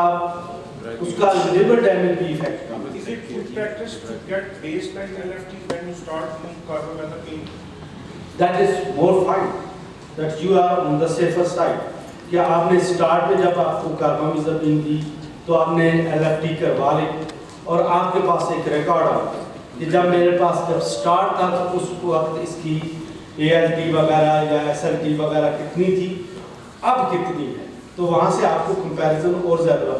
اس کا liver damage بھی effect کرتا ہے. Is it good practice to get baseline LFT when you start doing carbamazepine? That is more fine. That you are on the safer side. کہ آپ نے start میں جب آپ کو کاربامازپین دی تو آپ نے LFT کروا لی اور آپ کے پاس ایک ریکارڈ آ کہ جب میرے پاس جب اسٹارٹ تھا تو اس وقت اس کی ALT وغیرہ یا SLT وغیرہ کتنی تھی اب کتنی ہے تو وہاں سے آپ کو کمپیریزن اور زیادہ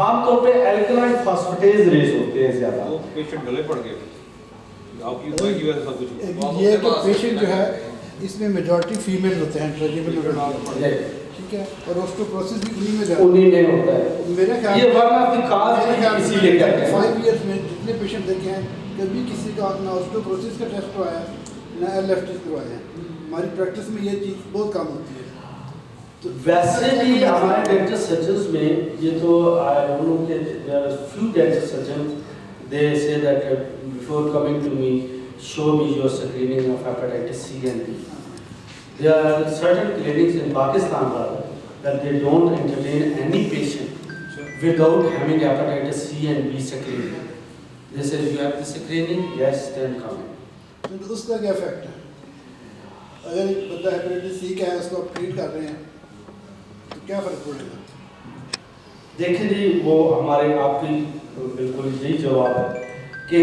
عام طور پہ الکلائن فاسفیٹیز ریز ہوتے ہیں زیادہ. وہ پیشنٹ ڈلے پڑ گئے آپ کی وجہ سے سب کچھ یہ کہ پیشنٹ جو ہے اس میں میجورٹی فیمیل ہوتے ہیں ٹھیک ہے اور اوسٹوپروسس بھی انہی میں جاتا ہے انہی میں ہوتا ہے. میرے خیال یہ ورنہ آف دی کاز اسی لیے کہتے ہیں 5 ایئرس میں جتنے پیشنٹ دیکھے ہیں کبھی کسی کا نہ اوسٹوپروسس کا ٹیسٹ ہوا ہے نہ LFT کروایا ہے. ہماری پریکٹس میں یہ چیز بہت کم ہوتی ہے. ویسے بھی ہمارے ڈینٹل سرجنز میں یہ تو انہوں کے few dental surgeons they say that before coming to me show me your screening of hepatitis C and B. There are certain clinics in Pakistan that they don't entertain any patient without having hepatitis C and B screening. They say you have the screening, yes, then come in. تو اس کا کیا effect ہے؟ اگر ایک بندہ hepatitis سی کا ہے اس کو آپ ٹریٹ کر رہے ہیں تو کیا فرق پڑے گا؟ دیکھیں جی وہ ہمارے آپ کی بالکل یہی جواب ہے کہ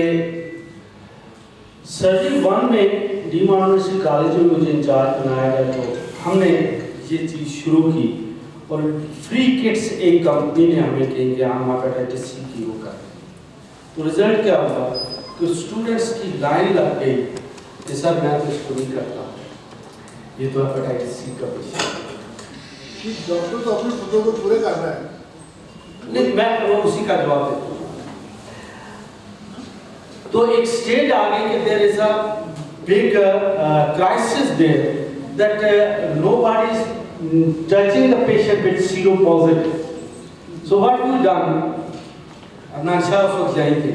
سرجری 1 میں ڈی مارٹن یونیورسٹی کالج میں مجھے انچارج بنایا گیا تو ہم نے یہ چیز شروع کی اور فری کٹس ایک کمپنی نے ہمیں کہیں کہ ہم ہیپیٹائٹس سی کی وہ کریں تو رزلٹ کیا ہوا کہ اسٹوڈنٹس کی لائن لگ گئی کہ سر میں تو اس کو نہیں کرتا یہ تو ہیپیٹائٹس سی کا پیشنٹ. ڈاکٹر تو اپنے خطوں کو پورے کر رہا ہے. نہیں میں اسی کا جواب دیتا ہوں. تو ایک سٹیج آ گئی کہ there is a big crisis there that nobody is touching the patient with seropositive. So what we done? Adnan شاہ اس وقت جائیں تھے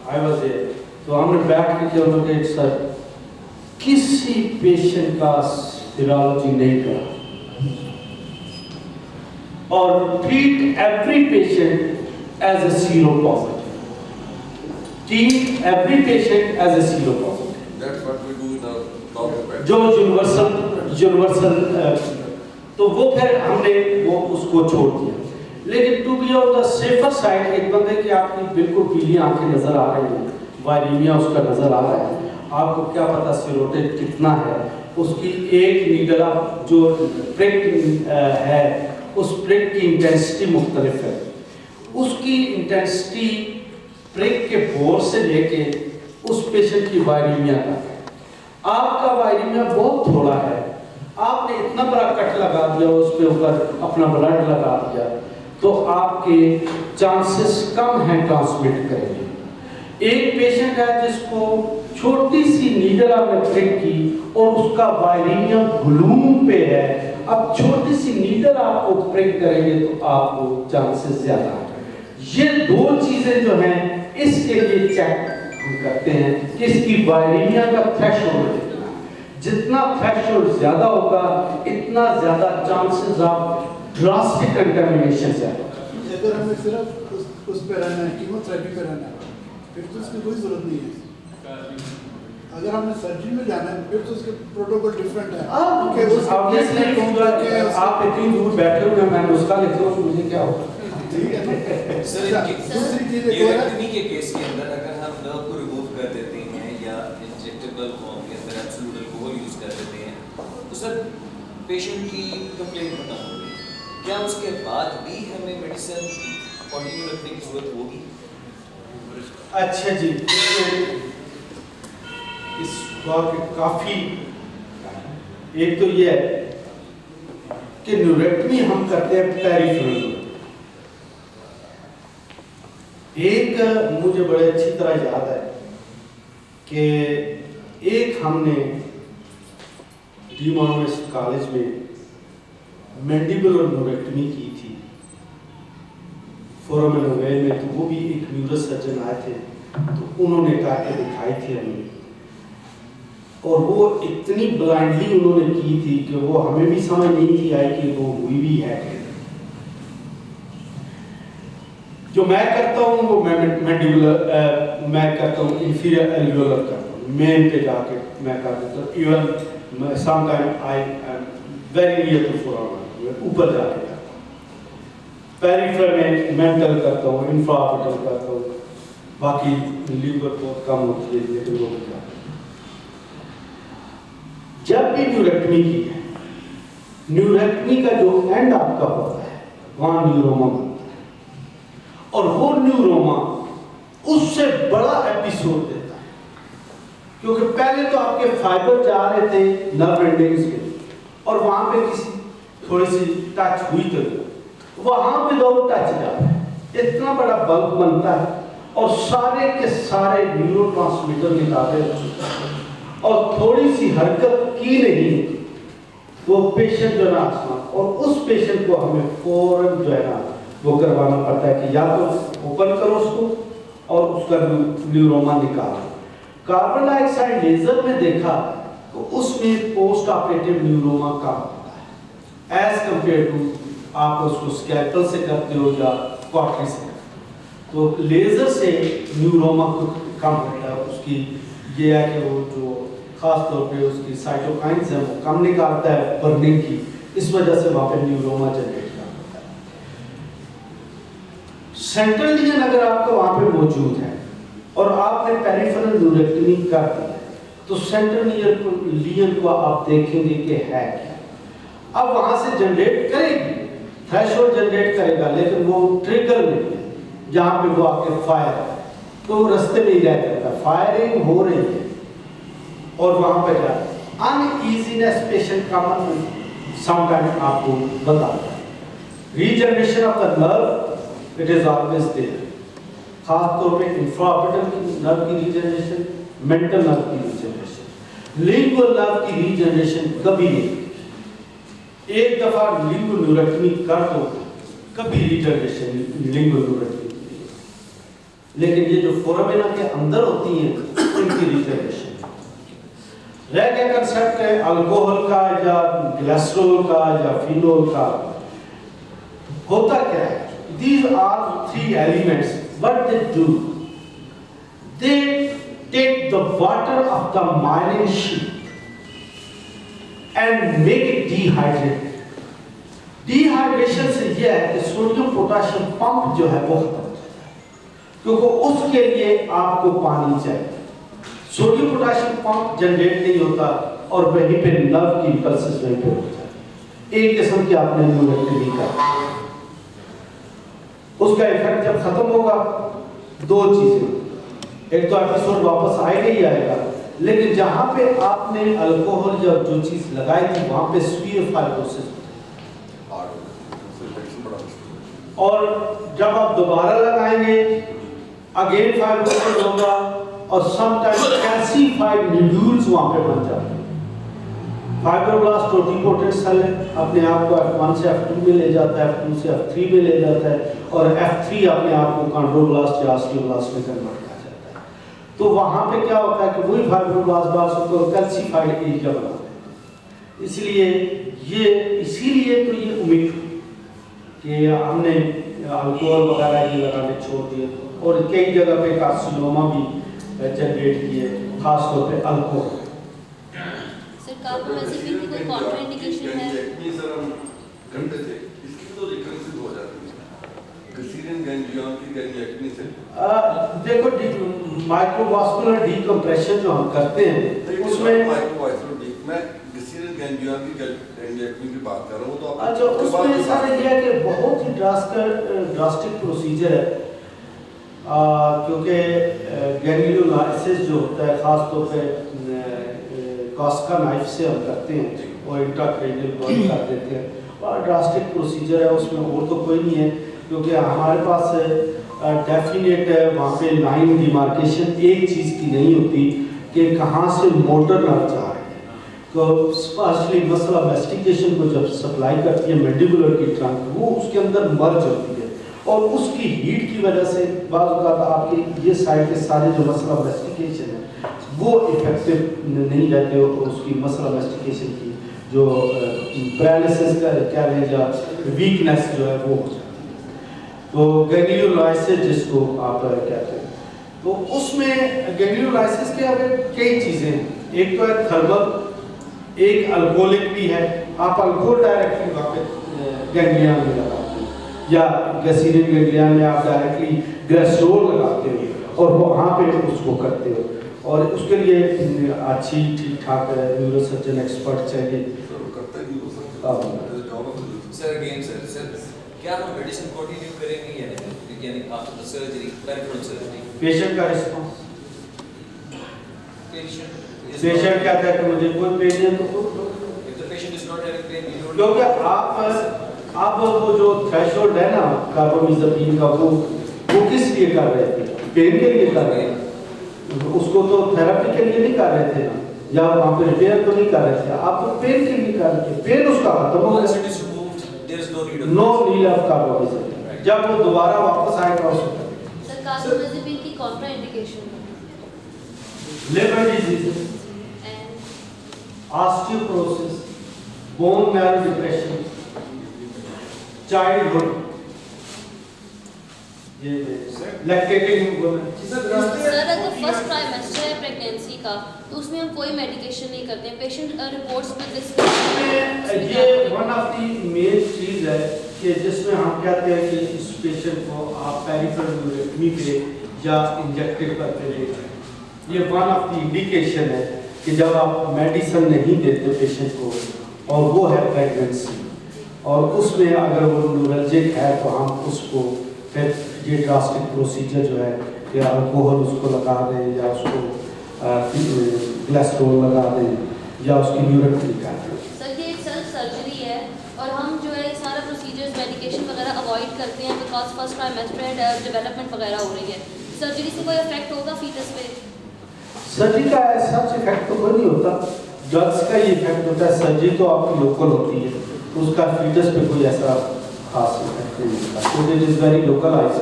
I was there. تو ہم نے بیٹھ کے کیا انہوں نے سر کسی پیشنٹ کا سیرولوجی نہیں کرا اور treat every patient as a seropositive. Treat every patient as a seropositive. That's what we do in our normal practice. جو یونیورسل تو وہ پھر ہم نے وہ اس کو چھوڑ دیا. لیکن to be on the safer side ایک بندے کی آپ کی بالکل پیلی آنکھیں نظر آ رہی ہیں وائریمیا اس کا نظر آ رہا ہے آپ کو کیا پتا سیروٹیٹ کتنا ہے اس کی ایک نیڈل جو پرک ہے اس پرک کی انٹینسٹی مختلف ہے اس کی انٹینسٹی پرک کے بور سے لے کے اس پیشنٹ کی وائریمیا تک آپ کا وائریمیا بہت تھوڑا ہے آپ نے اتنا بڑا کٹ لگا دیا اس پہ اوپر اپنا بلڈ لگا دیا تو آپ کے چانسز کم ہیں ٹرانسمٹ کریں گے. ایک پیشنٹ ہے جس کو چھوٹی سی نیڈل آپ نے پرک کی اور اس کا وائریمیا بلوم پہ ہے اب چھوٹی سی نیڈل آپ کو پرک کریں گے تو آپ کو چانسز زیادہ ہیں. یہ دو چیزیں جو ہیں اس کے لیے چیک ہم کرتے ہیں کہ اس کی وائریمیا کا تھریشولڈ کتنا ہے. جتنا تھریشولڈ زیادہ ہوگا اتنا زیادہ چانسز آپ ڈراسٹک کنٹامینیشن سے آئے. اگر ہمیں صرف اس پہ رہنا ہے کیموتھراپی پہ رہنا ہے پھر تو اس کی کوئی ضرورت نہیں ہے. اگر ہم نے سرجری میں جانا ہے پھر تو اس کے پروٹوکول ڈیفرنٹ ہے. آپ اتنی دور بیٹھے ہوئے میں نے اس کا لکھتا ہوں مجھے کیا ہوگا. دوسری چیز کے کیس کے اندر اگر ہم نرو کو ریموو کر دیتے ہیں یا انجیکٹیبل فارم کے اندر ایبسولوٹ الکوہول یوز کر دیتے ہیں تو سر پیشنٹ کی کمپلین ختم ہوگی کیا اس کے بعد بھی ہمیں میڈیسن کنٹینیو رکھنے کی ضرورت ہوگی؟ اچھا جی اس بات کافی ایک تو یہ ہے کہ نیوریکٹمی ہم کرتے ہیں پیریفرل. ایک مجھے بڑے اچھی طرح یاد ہے کہ ایک ہم نے ڈی مارٹن کالج میں مینڈیبولر نیوریکٹمی کی تھی فورمن اویل میں تو وہ بھی ایک نیورو سرجن آئے تھے تو انہوں نے کر کے دکھائی تھی ہمیں اور وہ اتنی بلائنڈلی انہوں نے کی تھی کہ وہ ہمیں بھی سمجھ نہیں تھی آئی کہ وہ ہوئی بھی ہے. جو میں کرتا ہوں وہ مینڈیبولر میں کرتا ہوں انفیریئر ایلویولر کرتا ہوں, مین پہ جا کے میں کر دیتا ہوں. Even some time I am very near to foramen, اوپر جا کے کرتا ہوں. پیریفرل میں مینٹل کرتا ہوں, انفراآربیٹل کرتا ہوں, باقی لیور بہت کم ہوتی ہے لیکن وہ بھی کرتا ہوں. جب بھی نیوریکٹمی کی ہے, نیوریکٹمی کا جو اینڈ آپ کا ہوتا ہے وہاں نیوروما بنتا ہے, اور وہ نیوروما اس سے بڑا ایپیسوڈ دیتا ہے, کیونکہ پہلے تو آپ کے فائبر جا رہے تھے نرو اینڈنگز کے, اور وہاں پہ کسی تھوڑی سی ٹچ ہوئی تو وہاں پہ دو ٹچ جا رہا ہے, اتنا بڑا بلب بنتا ہے, اور سارے کے سارے نیورو ٹرانسمیٹر نکالے اور تھوڑی سی حرکت کی نہیں, وہ پیشنٹ جو ہے نا, اور اس پیشنٹ کو ہمیں فوراً جو ہے نا وہ کروانا پڑتا ہے کہ یا تو اوپن کرو اس کو اور اس کا نیوروما نکالو. کاربن ڈائی آکسائڈ لیزر میں دیکھا تو اس میں پوسٹ آپریٹیو نیوروما کم ہوتا ہے ایز کمپیئر ٹو آپ اس کو اسکیلپل سے کرتے ہو یا کارٹری سے. تو لیزر سے نیوروما کم ہوتا ہے, اس کی یہ ہے کہ وہ جو خاص طور پہ اس کی سائٹوکائنز ہیں وہ کم نکالتا ہے برننگ کی, اس وجہ سے وہاں پہ نیوروما جنریٹ کرتا ہے. سینٹرل لین اگر آپ کا وہاں پہ موجود ہے اور آپ نے پیریفرل نیوریکٹمی کر دی ہے تو سینٹرل لین کو آپ دیکھیں گے کہ ہے کیا. اب وہاں سے جنریٹ کرے گی, تھریشولڈ جنریٹ کرے گا, لیکن وہ ٹریگر نہیں ہے جہاں پہ وہ آپ کے فائر ہے, تو رستے میں ہی رہ جاتا ہے, فائرنگ ہو رہی ہے اور وہاں پہ جا ان ایزینس پیشنٹ کا من سم ٹائم آپ کو بتاتا ہے. Regeneration of the nerve it is always there, خاص طور پہ انفراآربیٹل نرو کی ریجنریشن, مینٹل نرو کی ریجنریشن, لنگوال نرو کی ریجنریشن کبھی نہیں. ایک دفعہ لنگوال نیوریکٹمی کر دو کبھی ریجنریشن لنگوال نیوریکٹمی کی, لیکن یہ جو فورامنا کے اندر ہوتی ہیں ان کی ریجنریشن. رہ گیا کنسپٹ ہے الکوہل کا یا گلیسرول کا یا فینول کا. ہوتا کیا ہے, these are three elements. What they do, they take the water of the myelin sheath and make it dehydrated. Dehydration سے یہ ہے کہ سوڈیم پوٹاشیم پمپ جو ہے وہ ختم ہو جاتا ہے, کیونکہ اس کے لیے آپ کو پانی چاہیے. سوڈیم پوٹاشیم پمپ جنریٹ نہیں ہوتا اور وہیں پہ نرو کی پلسز وہیں پہ ہو جاتی ہے. ایک قسم کی آپ نے نیوریکٹمی کر, اس کا ایفیکٹ جب ختم ہوگا دو چیزیں, ایک تو ایپیسوڈ واپس آئے گا ہی آئے گا, لیکن جہاں پہ آپ نے الکوہل یا جو چیز لگائی تھی وہاں پہ سویر فائبروسس, اور جب آپ دوبارہ لگائیں گے اگین فائبروسس ہوگا, اور سم ٹائم کیلسیفائڈ نیڈولز وہاں پہ بن جاتے ہیں. فائبروبلاسٹ ٹوٹیپوٹنٹ سیل ہے, اپنے آپ کو F1 سے F2 میں لے جاتا ہے, F2 سے F3 میں لے جاتا ہے, اور F3 اپنے آپ کو کانڈروبلاسٹ یا آسٹیوبلاسٹ میں کنورٹ کر جاتا ہے. تو وہاں پہ کیا ہوتا ہے کہ وہی فائبروبلاسٹ کو کیلسیفائڈ ایریا بنا دیتے ہیں. اس لیے اسی لیے تو یہ امید کہ ہم نے الکوہل وغیرہ یہ لگانے چھوڑ دیے, اور کئی جگہ پہ کارسینوما بھی جنریٹ کیے, خاص طور پہ الکوہل. سر کاربومیزپین کی کوئی کانٹرا انڈیکیشن ہے؟ سر ہم گھنٹے سے اس کی تو ریکرنسز ہو جاتی ہے گسیرین گینجیون کی گینجیکٹمی سے. دیکھو مائکرو واسکولر ڈیکمپریشن جو ہم کرتے ہیں اس میں مائکرو واسکولر میں گسیرین گینجیون کی گینجیکٹمی کی بات کر رہا ہوں. تو اچھا, اس میں سارا یہ ہے کہ بہت ہی ڈراسٹک پروسیجر ہے, کیونکہ گینگلیولائسس جو ہوتا ہے خاص طور پہ کاسکا نائف سے ہم کرتے ہیں, اور انٹراکرینیل برن کر دیتے ہیں, اور ڈراسٹک پروسیجر ہے. اس میں اور تو کوئی نہیں ہے, کیونکہ ہمارے پاس ڈیفینیٹ وہاں پہ لائن ڈیمارکیشن ایک چیز کی نہیں ہوتی کہ کہاں سے موٹر نرو جا رہے ہیں. تو اسپیشلی مسئلہ میسٹیکیشن کو جب سپلائی کرتی ہے مینڈیبولر کی ٹرنک, وہ اس کے اندر مرج ہوتی ہے, اور اس کی ہیٹ کی وجہ سے بعض اوقات آپ کے یہ سائڈ کے سارے جو مسئلہ میسٹیکیشن ہے وہ افیکٹو نہیں رہتے, اور اس کی مسئلہ میسٹیکیشن کی جو پیرالسس کا کیا ہے یا ویکنیس جو ہے وہ ہو جاتی ہے. تو گینیولائسس جس کو آپ کہتے ہیں، تو اس میں گینیولائسس کے اگر کئی چیزیں ہیں. ایک تو ہے تھرمل، ایک الکولک بھی ہے. آپ الکول ڈائریکٹلی وہاں پہ گینگلیا میں لگاتے ہیں، یا گیسیرین گینگلیا میں آپ ڈائریکٹلی گریسرول لگاتے ہو اور وہاں پہ اس کو کرتے ہو. اور اس کے لیے اچھی ٹھیک ٹھاک نیورو سرجن ایکسپرٹ چاہیے. سر اگین سر کیا ہم میڈیسن کنٹینیو کریں گے یا نہیں، یعنی after the surgery, peripheral surgery? Patient کا رسپانس، پیشنٹ کہتا ہے کہ مجھے کوئی پین ہے تو کیونکہ آپ وہ جو تھریشولڈ ہے نا کاربامازپین کا، وہ کس لیے کر رہے تھے؟ پین کے لیے کر رہے تھے. اس کو تو تھراپی کے لیے نہیں کر رہے تھے نا، یا وہاں پہ ریپیئر تو نہیں کر رہے تھے. آپ تو پین کے لیے کر رہے تھے، پین اس کا ختم ہو گیا، نو نیڈ آف کاربامازپین. جب وہ دوبارہ واپس آئے گا اس کو سر کاربامازپین کی contraindication liver disease, osteoporosis, bone marrow depression, childhood, lactating women. Sir اگر فرسٹ ٹرائیمیسٹر ہے پریگنینسی کا تو اس میں ہم کوئی میڈیکیشن نہیں کرتے ہیں، پیشنٹ رپورٹس پہ یہ ون آف دی مین چیز ہے کہ جس میں ہم کہتے ہیں کہ اس پیشنٹ کو آپ پیریفرل نیوریٹمی پہ یا انجیکٹیو کرتے ہیں. یہ ون آف دی انڈیکیشن ہے کہ جب آپ میڈیسن نہیں دیتے پیشنٹ کو اور وہ ہے پریگنینسی، اور اس میں اگر وہ نیورلجک ہے تو ہم اس کو پھر یہ ڈراسٹک پروسیجر جو ہے کہ الکوہل اس کو لگا دیں یا اس کو گلیسرول لگا دیں یا اس کی نیوریٹمی کر دیں. سر یہ ایک سیلف سرجری ہے اور ہم جو ہے سارا پروسیجرز میڈیکیشن وغیرہ اوائڈ کرتے ہیں بیکاز فرسٹ ٹرائیمیسٹر ہے، ڈیولپمنٹ وغیرہ ہو رہی ہے. سرجری سے کوئی افیکٹ ہوگا فیٹس پہ؟ سرجری کا ایسا افیکٹ تو کوئی نہیں ہوتا، ڈرگس کا یہ افیکٹ ہوتا ہے. سرجری تو آپ کی لوکل ہوتی ہے، اس کا فیٹس پہ کوئی ایسا خاص افیکٹ نہیں ہوتا کیونکہ اٹ از ویری لوکلائز.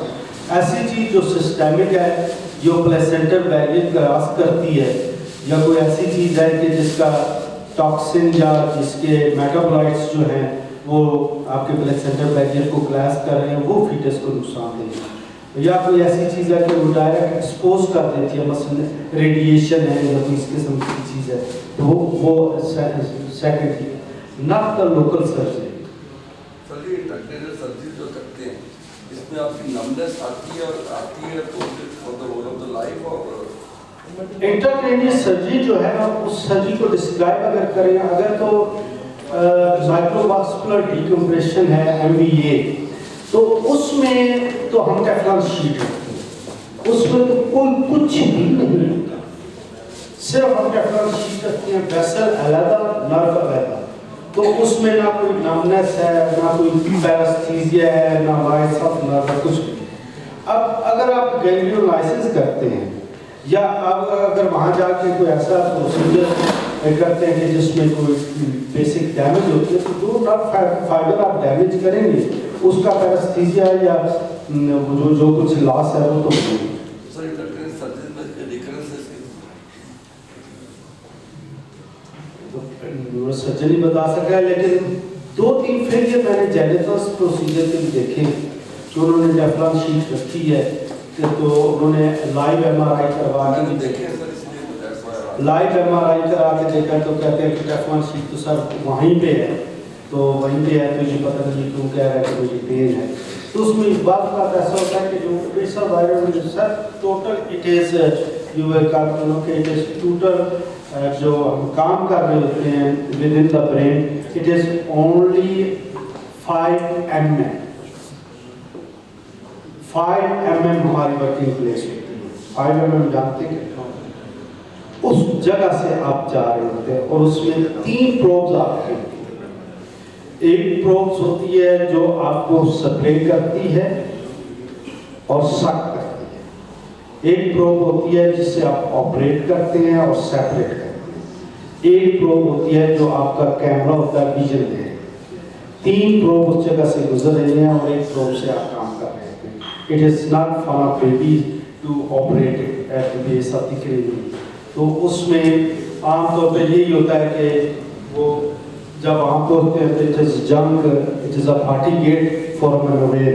ایسی چیز جو سسٹمک ہے، جو پلیسنٹل بیریئر کراس کرتی ہے، یا کوئی ایسی چیز ہے کہ جس کا ٹاکسن یا جس کے میٹابولائٹس جو ہیں وہ آپ کے پلیسنٹل بیریئر کو کلاس کر رہے ہیں، وہ فیٹس کو نقصان دیں گے. یا کوئی ایسی چیز ہے کہ وہ ڈائریکٹ ایکسپوز کر دیتی ہے، مثلا ریڈیشن ہے یا کوئی اس قسم کی چیز ہے، تو وہ secondary not the local surgery. Sir یہ انٹرکرینیل سرجری جو کرتے ہیں اس میں آپ کی نمبنس آتی ہے تو for the whole of the life. اور انٹرکرینیل سرجری جو ہے اس سرجری کو ڈسکرائب اگر کریں، اگر تو مائکرو واسکولر ڈیکمپریشن ہے MVA، تو اس میں تو ہم ٹیفلون شیٹ رکھتے ہیں، اس میں تو کوئی کچھ بھی نہیں ہوتا، صرف ہم ٹیفلون شیٹ رکھتے ہیں، ویسل علیحدہ، نرو علیحدہ. تو اس میں نہ کوئی نمنس ہے، نہ کوئی پیرستھیزیا ہے، نہ وائس آف نرو، کچھ بھی. اب اگر آپ گینگلیولائسس کرتے ہیں یا آپ اگر وہاں جا کے کوئی ایسا پروسیجر کرتے ہیں کہ جس میں کوئی بیسک ڈیمیج ہوتی ہے، تو جو نرو فائبر آپ ڈیمیج کریں گے اس کا پیرستھیزیا یا جو کچھ لاس ہے وہ تو ہوگی. سر انٹرکرینیل سرجری میں ریکرنس نیورو سرجن نہیں بتا سکا ہے، لیکن 2-3 فیلئر میں نے جینیٹس پروسیجر کے بھی دیکھے کہ انہوں نے ٹیفلون شیٹ رکھی ہے تو انہوں نے لائیو MRI کروا کے دیکھے سر، اس لیے لائیو MRI کرا کے دیکھا تو کہتے ہیں کہ ٹیفلون شیٹ تو سر وہیں پہ ہے، تو وہیں پہ ہے تو یہ پتہ نہیں کیوں کہہ رہا ہے کہ مجھے پین ہے. تو اس میں بعض بات ایسا ہوتا ہے کہ جو پیسہ viral sir total it is you کہ اٹ از ٹوٹل جو ہم کام کر رہے ہوتے ہیں with in the brain, it is only 5 mm. 5 mm ہماری ورکنگ پلیس ہوتی ہے. 5 mm جانتے ہیں اس جگہ سے آپ جا رہے ہوتے ہیں، اور اس میں 3 پروبز آپ کے. ایک پروبز ہوتی ہے جو آپ کو سپلے کرتی ہے اور سک کرتی ہے. ایک پروب ہوتی ہے جس سے آپ آپریٹ کرتے ہیں اور سیپریٹ کرتے ہیں. ایک پروب ہوتی ہے جو آپ کا کیمرہ ہوتا ہے ویژن میں ہے. 3 پروب اس جگہ سے گزر رہے ہیں اور ایک پروب سے آپ کام کر رہے ہیں. It is not for a baby to operate it at the base of the cranium. تو اس میں عام طور پہ یہی ہوتا ہے کہ وہ جب عام طور پہ it is young, it is a party gate for a man.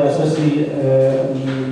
SSC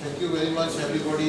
Thank you very much, everybody.